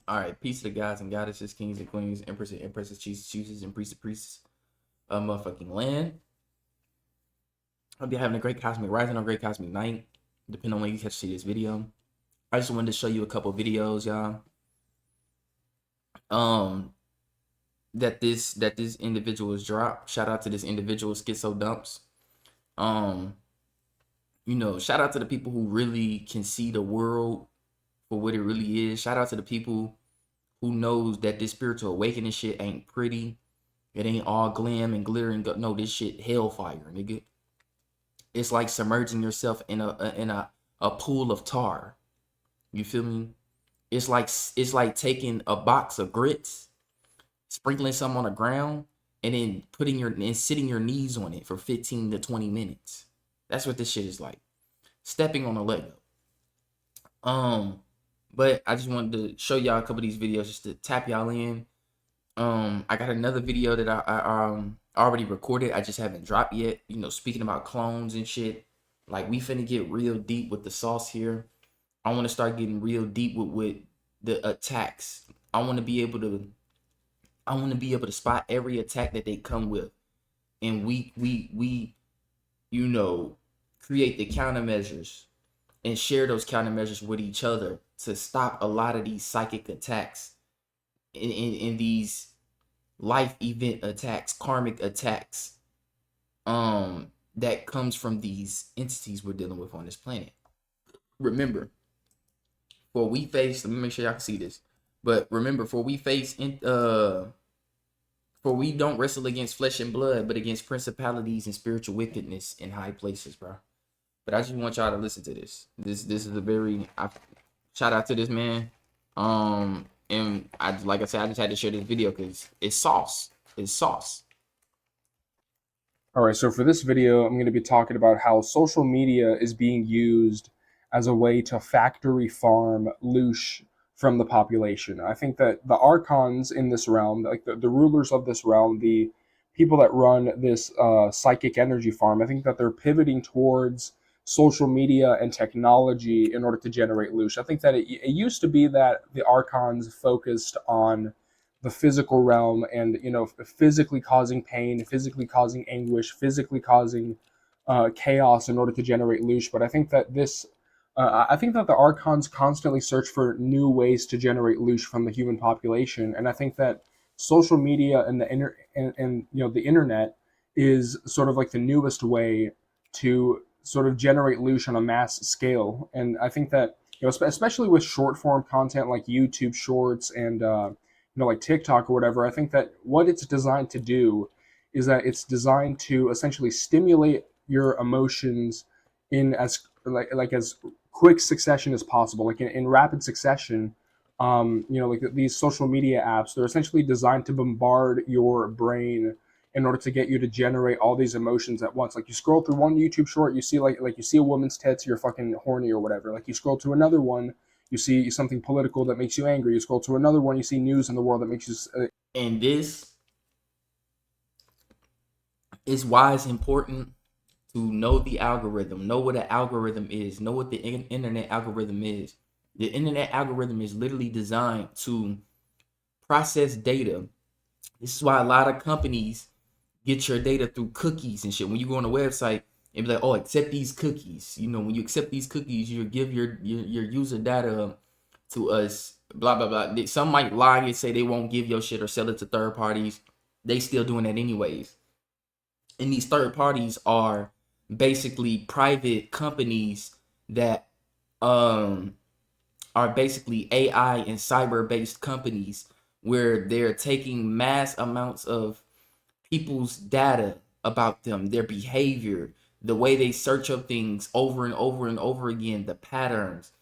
All right, peace to the gods and goddesses, kings and queens, emperors and empresses, chiefs, choosers, and priests and priests of motherfucking land. Hope you're having a great cosmic rising or great cosmic night, depending on when you catch see this video. I just wanted to show you a couple videos, y'all. Um, that this individual has dropped. Shout out to this individual, Schizo Dumps. Um, shout out to the people who really can see the world for what it really is. Shout out to the people who knows that this spiritual awakening shit ain't pretty. It ain't all glam and glitter and go. No, this shit hellfire, nigga. It's like submerging yourself in a pool of tar. You feel me? It's like taking a box of grits, sprinkling some on the ground, and then sitting your knees on it for 15 to 20 minutes. That's what this shit is like. Stepping on a Lego. But I just wanted to show y'all a couple of these videos just to tap y'all in. I got another video that I already recorded. I just haven't dropped yet. Speaking about clones and shit. Like, we finna get real deep with the sauce here. I want to start getting real deep with the attacks. I want to be able to spot every attack that they come with, and we create the countermeasures and share those countermeasures with each other to stop a lot of these psychic attacks in these life event attacks, karmic attacks, that comes from these entities we're dealing with on this planet. Remember, for we face, let me make sure y'all can see this. But remember, for we don't wrestle against flesh and blood, but against principalities and spiritual wickedness in high places, bro. But I just want y'all to listen to this. This is a very shout out to this man. And like I said, I just had to share this video because it's sauce. It's sauce. All right, so for this video, I'm going to be talking about how social media is being used as a way to factory farm loosh from the population. I think that the archons in this realm, like the rulers of this realm, the people that run this psychic energy farm, I think that they're pivoting towards social media and technology in order to generate loosh. I think that it used to be that the archons focused on the physical realm and physically causing pain, physically causing anguish, physically causing chaos in order to generate loosh. But I think that the archons constantly search for new ways to generate loosh from the human population, and I think that social media and the internet is sort of like the newest way to sort of generate loosh on a mass scale. And I think that especially with short form content like YouTube Shorts and like TikTok or whatever, I think that what it's designed to do is that it's designed to essentially stimulate your emotions in as quick succession as possible, like in rapid succession. Like these social media apps, they're essentially designed to bombard your brain in order to get you to generate all these emotions at once. Like you scroll through one YouTube short, you see like you see a woman's tits, you're fucking horny or whatever. Like you scroll to another one, you see something political that makes you angry. You scroll to another one, you see news in the world that makes you. And this is why it's important to know the algorithm, know what an algorithm is, know what the internet algorithm is. The internet algorithm is literally designed to process data. This is why a lot of companies get your data through cookies and shit. When you go on a website and be like, oh, accept these cookies. When you accept these cookies, you give your user data to us, blah, blah, blah. Some might lie and say they won't give your shit or sell it to third parties. They still doing that anyways. And these third parties are basically private companies that are basically AI and cyber based companies where they're taking mass amounts of people's data about them, their behavior, the way they search up things over and over and over again, the patterns.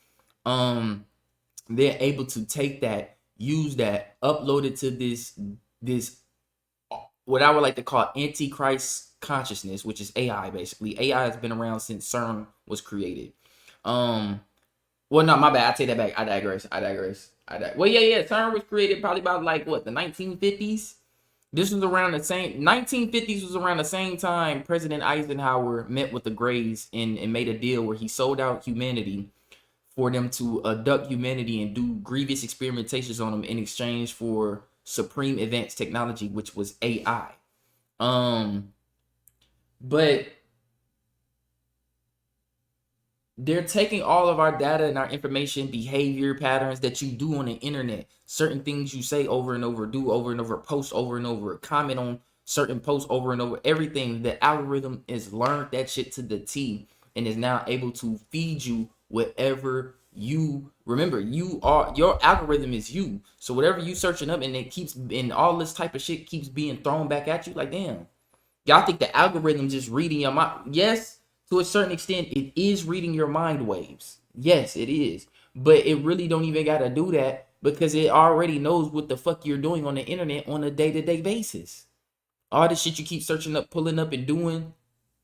They're able to take that, use that, upload it to this what I would like to call antichrist consciousness, which is AI basically. AI has been around since CERN was created. Well, no, my bad. I take that back. I digress. Well, yeah. CERN was created probably about like what, the 1950s. This was around the same 1950s was around the same time President Eisenhower met with the Greys and made a deal where he sold out humanity for them to abduct humanity and do grievous experimentations on them in exchange for supreme advanced technology, which was AI. But they're taking all of our data and our information, behavior patterns that you do on the internet, certain things you say over and over, do over and over, post over and over, comment on certain posts over and over, everything. The algorithm is learned that shit to the T and is now able to feed you whatever you remember. You are, your algorithm is you. So whatever you searching up, and it keeps, and all this type of shit keeps being thrown back at you. Like, damn, y'all think the algorithm just reading your mind? Yes, to a certain extent, it is reading your mind waves. Yes, it is. But it really don't even gotta do that, because it already knows what the fuck you're doing on the internet on a day-to-day basis. All the shit you keep searching up, pulling up, and doing,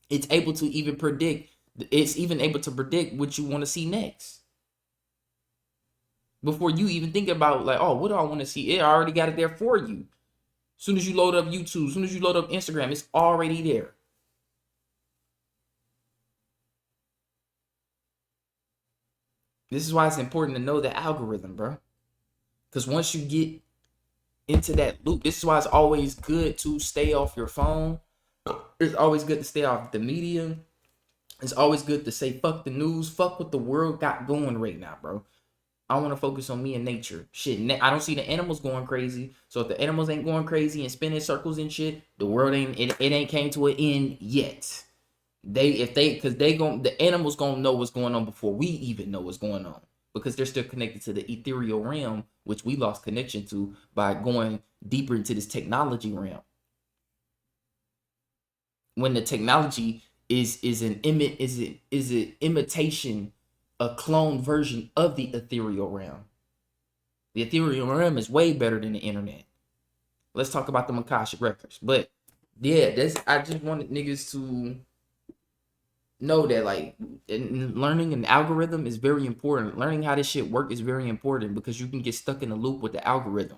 it's able to even predict. It's even able to predict what you want to see next before you even think about, like, oh, what do I want to see? It already got it there for you. As soon as you load up YouTube, as soon as you load up Instagram, it's already there. This is why it's important to know the algorithm, bro. Because once you get into that loop, this is why it's always good to stay off your phone. It's always good to stay off the media. It's always good to say fuck the news, fuck what the world got going right now, bro. I want to focus on me and nature. Shit, I don't see the animals going crazy. So if the animals ain't going crazy and spinning circles and shit, the world ain't, it ain't came to an end yet. Because the animals gonna know what's going on before we even know what's going on, because they're still connected to the ethereal realm, which we lost connection to by going deeper into this technology realm. When the technology is an imitation, a clone version of the ethereal realm. The ethereal realm is way better than the internet. Let's talk about the Akashic records. But yeah, I just wanted niggas to know that, like, learning an algorithm is very important. Learning how this shit work is very important, because you can get stuck in a loop with the algorithm,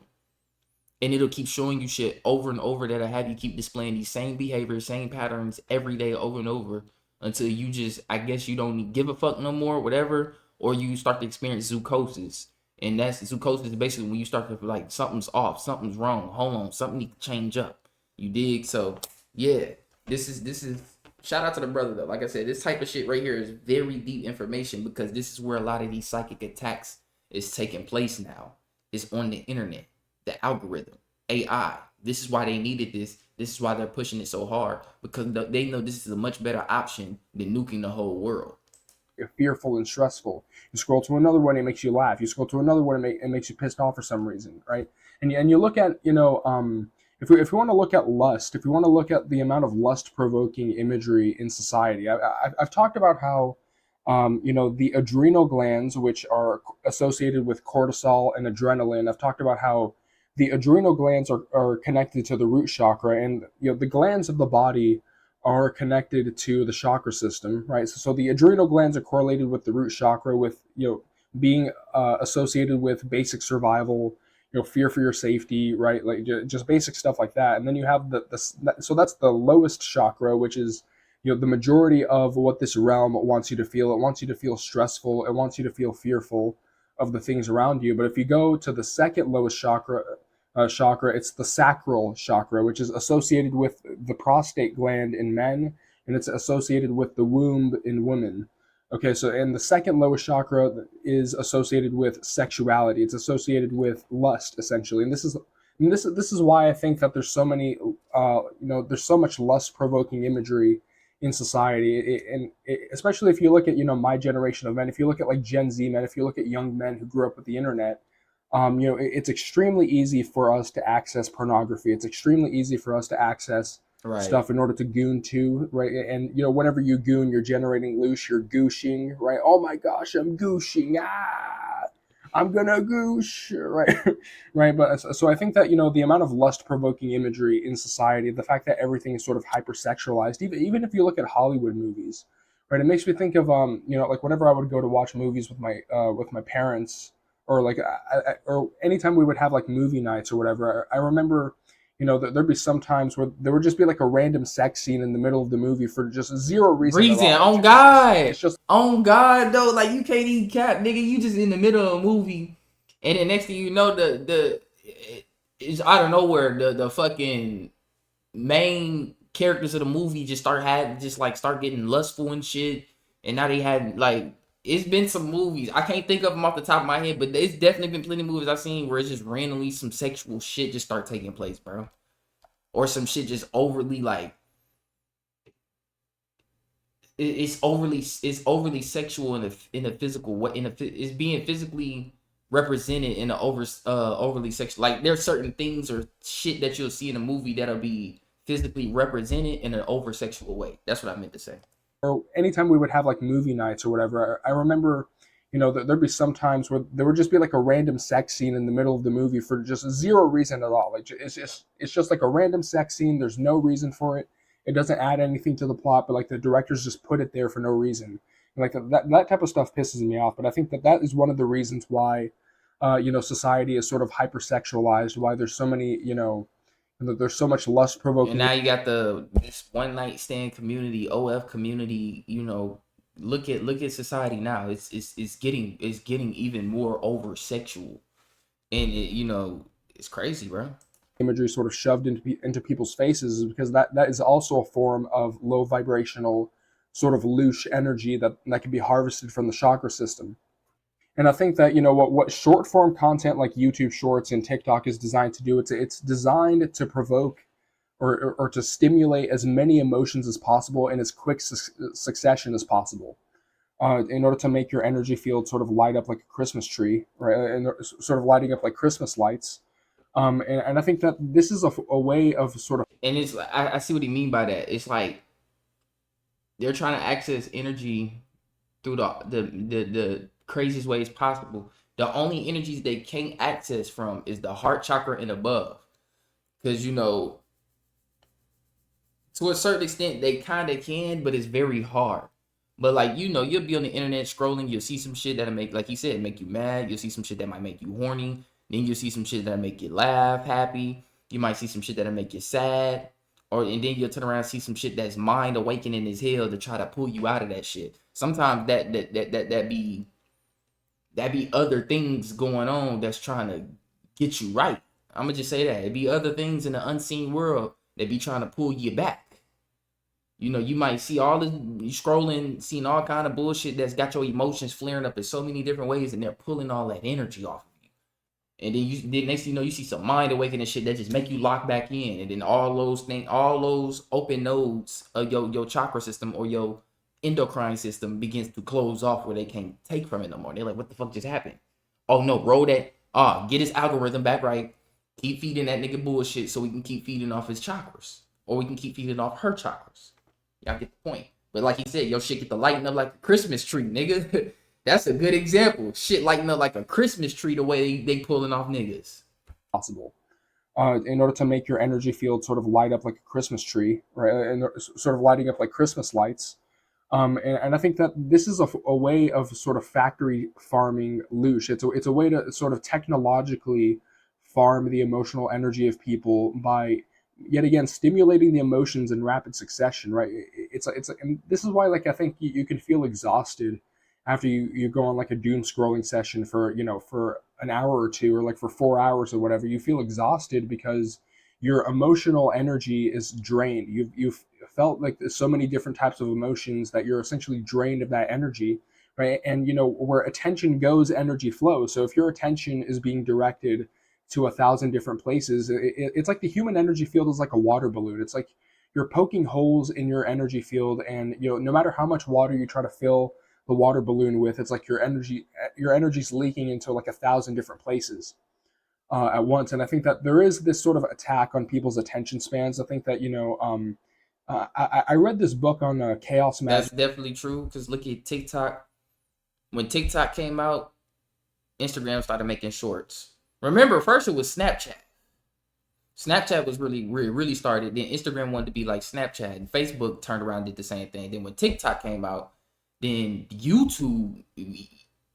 and it'll keep showing you shit over and over that'll have you keep displaying these same behaviors, same patterns every day over and over, until you just, I guess, you don't give a fuck no more, whatever, or you start to experience zoochosis. And that's zoochosis is basically when you start to feel like something's off, something's wrong, hold on, something needs to change up. You dig? So yeah, this is shout out to the brother though. Like I said, this type of shit right here is very deep information, because this is where a lot of these psychic attacks is taking place now. It's on the internet, the algorithm, AI. This is why they needed this. This is why they're pushing it so hard, because they know this is a much better option than nuking the whole world. You're fearful and stressful. You scroll to another one, it makes you laugh. You scroll to another one, it makes you pissed off for some reason, right? And you look at, if we want to look at lust, if we want to look at the amount of lust-provoking imagery in society, I've talked about how, the adrenal glands, which are associated with cortisol and adrenaline, I've talked about how the adrenal glands are connected to the root chakra, and the glands of the body are connected to the chakra system, right? So the adrenal glands are correlated with the root chakra, with being associated with basic survival, fear for your safety, right? Like just basic stuff like that. And then you have so that's the lowest chakra, which is the majority of what this realm wants you to feel. It wants you to feel stressful. It wants you to feel fearful of the things around you. But if you go to the second lowest chakra, it's the sacral chakra, which is associated with the prostate gland in men, and it's associated with the womb in women. Okay, so and the second lowest chakra is associated with sexuality. It's associated with lust, essentially, and this is why I think that there's so many, there's so much lust-provoking imagery in society, especially if you look at my generation of men. If you look at like Gen Z men, if you look at young men who grew up with the internet. It's extremely easy for us to access pornography. It's extremely easy for us to access stuff in order to goon to, right? And whenever you goon, you're generating loose, you're gooshing, right? Oh my gosh, I'm gooshing. I'm gonna goosh, right? Right. But so I think that the amount of lust-provoking imagery in society, the fact that everything is sort of hypersexualized, even if you look at Hollywood movies, right? It makes me think of like whenever I would go to watch movies with my parents, or like or anytime we would have like movie nights or whatever, I remember there'd be some times where there would just be like a random sex scene in the middle of the movie for just zero reason at Reason all. on It's God, just on God though, like you can't even cap, nigga. You just in the middle of a movie, and then next thing you know, it's out of nowhere. The fucking main characters of the movie just start getting lustful and shit, and now they had like it's been some movies I can't think of them off the top of my head, but it's definitely been plenty of movies I've seen where it's just randomly some sexual shit just start taking place, bro, or some shit just overly like it's overly sexual in a physical way it's being physically represented in an overly sexual, like there's certain things or shit that you'll see in a movie that'll be physically represented in an over sexual way. That's what I meant to say. or anytime we would have like movie nights or whatever, I remember, there'd be some times where there would just be like a random sex scene in the middle of the movie for just zero reason at all. Like it's just like a random sex scene. There's no reason for it. It doesn't add anything to the plot, but like the directors just put it there for no reason. And like that type of stuff pisses me off. But I think that is one of the reasons why, society is sort of hypersexualized. Why there's so many, there's so much lust And provoking. now you got this one night stand community, OF community. Look at society now. It's getting even more over sexual, and it's crazy, bro. Imagery sort of shoved into people's faces is because that is also a form of low vibrational sort of louche energy that can be harvested from the chakra system. And I think that what short form content like YouTube Shorts and TikTok is designed to do, it's designed to provoke or to stimulate as many emotions as possible in as quick succession as possible, in order to make your energy field sort of light up like a Christmas tree, right? And sort of lighting up like Christmas lights. And I think that this is a way of sort of And it's like I see what he mean by that. It's like they're trying to access energy through the craziest ways possible. The only energies they can't access from is the heart chakra and above, because to a certain extent they kind of can, but it's very hard. But like you'll be on the internet scrolling, you'll see some shit that'll make, like he said, make you mad. You'll see some shit that might make you horny. Then you'll see some shit that'll make you laugh, happy. You might see some shit that'll make you sad, and then you'll turn around and see some shit that's mind awakening as hell to try to pull you out of that shit. Sometimes that be other things going on that's trying to get you right. I'm gonna just say that it be other things in the unseen world that be trying to pull you back. You might see all this, you scrolling, seeing all kind of bullshit that's got your emotions flaring up in so many different ways, and they're pulling all that energy off of you. And then next thing you know, you see some mind awakening shit that just make you lock back in, and then all those open nodes of your chakra system or your endocrine system begins to close off where they can't take from it no more. They're like, what the fuck just happened? Oh no, roll that. Get his algorithm back right. Keep feeding that nigga bullshit so we can keep feeding off his chakras, or we can keep feeding off her chakras. Y'all get the point. But like he said, your shit get to lighten up like a Christmas tree, nigga. That's a good example. Shit lighting up like a Christmas tree the way they pulling off niggas. possible, in order to make your energy field sort of light up like a Christmas tree, right? And sort of lighting up like Christmas lights. And I think that this is a way of sort of factory farming louche. It's a way to sort of technologically farm the emotional energy of people by yet again stimulating the emotions in rapid succession, right? And this is why, like, I think you can feel exhausted after you go on like a doom scrolling session for for an hour or two, or like for 4 hours or whatever. You feel exhausted because your emotional energy is drained. You've felt like there's so many different types of emotions that you're essentially drained of that energy, right? And where attention goes, energy flows. So if your attention is being directed to 1,000 different places, it's like the human energy field is like a water balloon. It's like you're poking holes in your energy field, and no matter how much water you try to fill the water balloon with, it's like your energy's leaking into like 1,000 different places at once. And I think that there is this sort of attack on people's attention spans. I think that I read this book on chaos That's magic. definitely true. Cause look at TikTok. When TikTok came out, Instagram started making shorts. Remember, first it was Snapchat. Snapchat was really started. Then Instagram wanted to be like Snapchat, and Facebook turned around and did the same thing. Then when TikTok came out, then YouTube,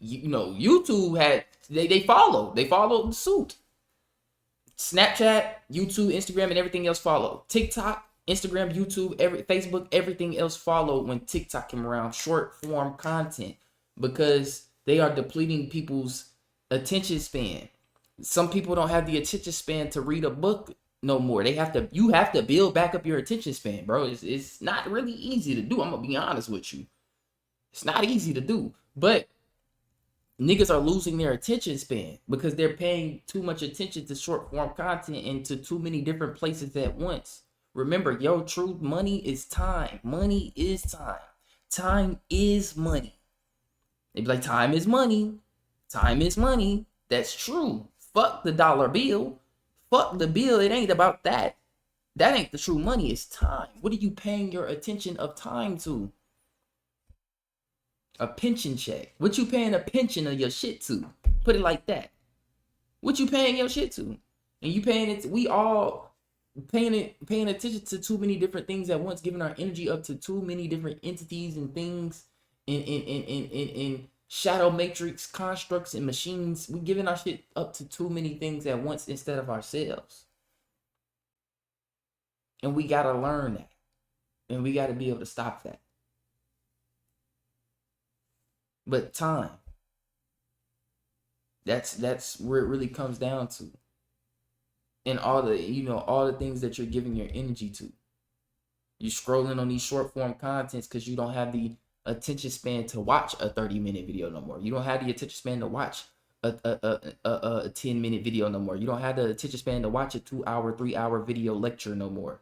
YouTube had they followed suit. Snapchat, YouTube, Instagram, and everything else follow. TikTok, Instagram, YouTube, Facebook, everything else followed when TikTok came around. Short form content, because they are depleting people's attention span. Some people don't have the attention span to read a book no more. You have to build back up your attention span, bro. It's not really easy to do. I'm gonna be honest with you. It's not easy to do, but niggas are losing their attention span because they're paying too much attention to short form content and to too many different places at once. Remember, yo, true money is time. Money is time. Time is money. They be like, time is money. Time is money. That's true. Fuck the dollar bill. Fuck the bill. It ain't about that. That ain't the true money. It's time. What are you paying your attention of time to? A pension check. What you paying a pension of your shit to? Put it like that. What you paying your shit to? And you paying it. We all paying attention to too many different things at once, giving our energy up to too many different entities and things in shadow matrix constructs and machines. We giving our shit up to too many things at once instead of ourselves. And we gotta learn that. And we gotta be able to stop that. But time. That's where it really comes down to. And all the things that you're giving your energy to. You're scrolling on these short form contents because you don't have the attention span to watch a 30-minute video no more. You don't have the attention span to watch a 10-minute video no more. You don't have the attention span to watch a 2-hour, 3-hour video lecture no more.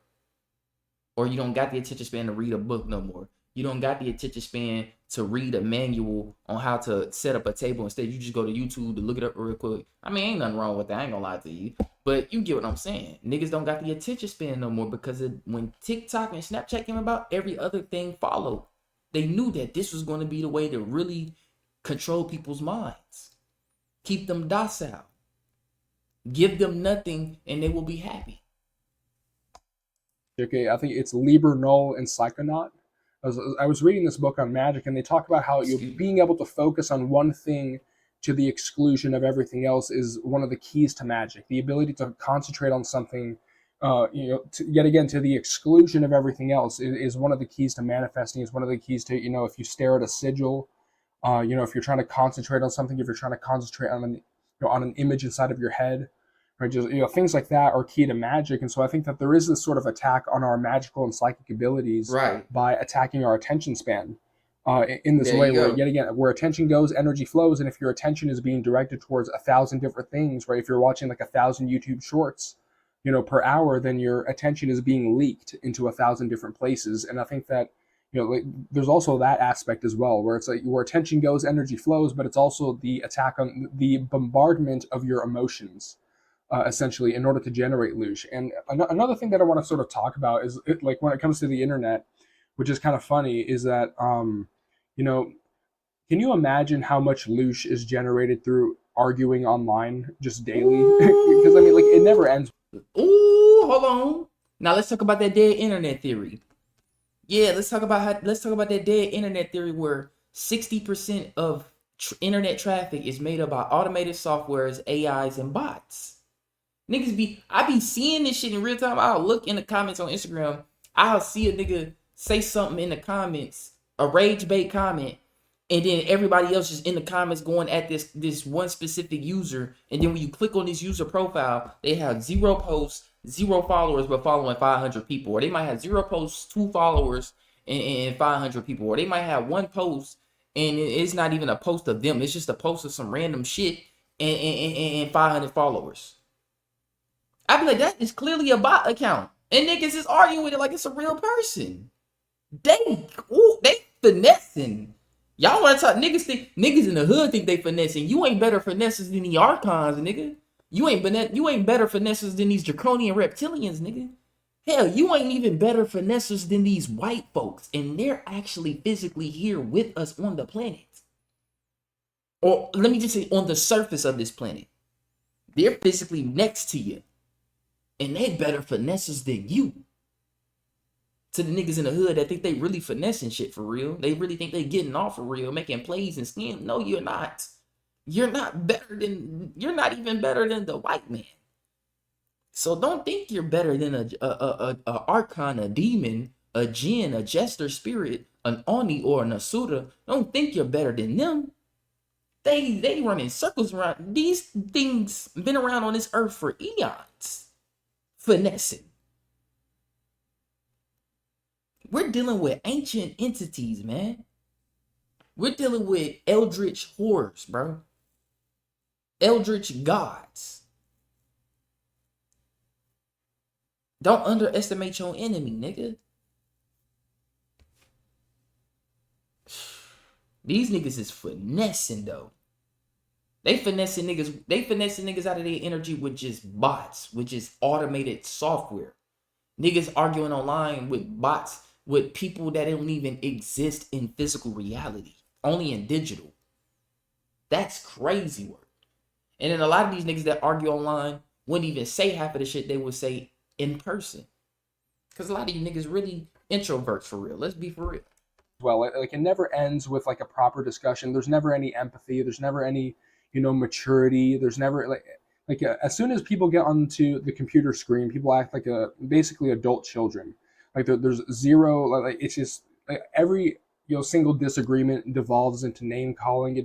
Or you don't got the attention span to read a book no more. You don't got the attention span to read a manual on how to set up a table. Instead, you just go to YouTube to look it up real quick. I mean, ain't nothing wrong with that. I ain't gonna lie to you. But you get what I'm saying. Niggas don't got the attention span no more because when TikTok and Snapchat came about, every other thing followed. They knew that this was going to be the way to really control people's minds. Keep them docile. Give them nothing and they will be happy. Okay, I think it's Liber Null and Psychonaut. I was reading this book on magic, and they talk about how being able to focus on one thing to the exclusion of everything else is one of the keys to magic. The ability to concentrate on something, yet again, to the exclusion of everything else is one of the keys to manifesting. Is one of the keys to, if you stare at a sigil, if you're trying to concentrate on something, if you're trying to concentrate on an image inside of your head, right? Just things like that are key to magic. And so I think that there is this sort of attack on our magical and psychic abilities, right, by attacking our attention span in this way where, yet again, where attention goes, energy flows. And if your attention is being directed towards 1,000 different things, right? If you're watching like 1,000 YouTube shorts, per hour, then your attention is being leaked into 1,000 different places. And I think that, there's also that aspect as well, where it's like where attention goes, energy flows, but it's also the attack on the bombardment of your emotions. Essentially, in order to generate loosh. And another thing that I want to sort of talk about is like when it comes to the internet, which is kind of funny, is that can you imagine how much loosh is generated through arguing online just daily? Because I mean, like, it never ends. Ooh, hold on. Now let's talk about that dead internet theory. Yeah, let's talk about that dead internet theory where 60% of internet traffic is made up by automated softwares, AIs, and bots. Niggas I be seeing this shit in real time. I'll look in the comments on Instagram. I'll see a nigga say something in the comments, a rage bait comment, and then everybody else is in the comments going at this one specific user. And then when you click on this user profile, they have 0 posts, 0 followers, but following 500 people. Or they might have 0 posts, 2 followers, and 500 people. Or they might have 1 post, and it's not even a post of them. It's just a post of some random shit and 500 followers. I be like, that is clearly a bot account. And niggas is arguing with it like it's a real person. They finessing. Y'all want to talk, niggas in the hood think they finessing. You ain't better finessers than the archons, nigga. You ain't better finessers than these draconian reptilians, nigga. Hell, you ain't even better finessers than these white folks. And they're actually physically here with us on the planet. Or let me just say, on the surface of this planet. They're physically next to you. And they better finessers than you. To the niggas in the hood that think they really finessing shit for real. They really think they getting off for real, making plays and schemes. No, you're not. You're not even better than the white man. So don't think you're better than a archon, a demon, a jinn, a jester spirit, an oni, or an asura. Don't think you're better than them. They run in circles around. These things been around on this earth for eons. Finessing. We're dealing with ancient entities, man. We're dealing with eldritch horrors, bro. Eldritch gods. Don't underestimate your enemy, nigga. These niggas is finessing though. They finessing niggas out of their energy with just bots, with just automated software. Niggas arguing online with bots with people that don't even exist in physical reality, only in digital. That's crazy work. And then a lot of these niggas that argue online wouldn't even say half of the shit they would say in person. Because a lot of you niggas really introverts for real. Let's be for real. Well, like it never ends with like a proper discussion. There's never any empathy. There's never any, maturity. There's never as soon as people get onto the computer screen, people act like basically adult children. Like there's zero. Like it's just like every single disagreement devolves into name calling. It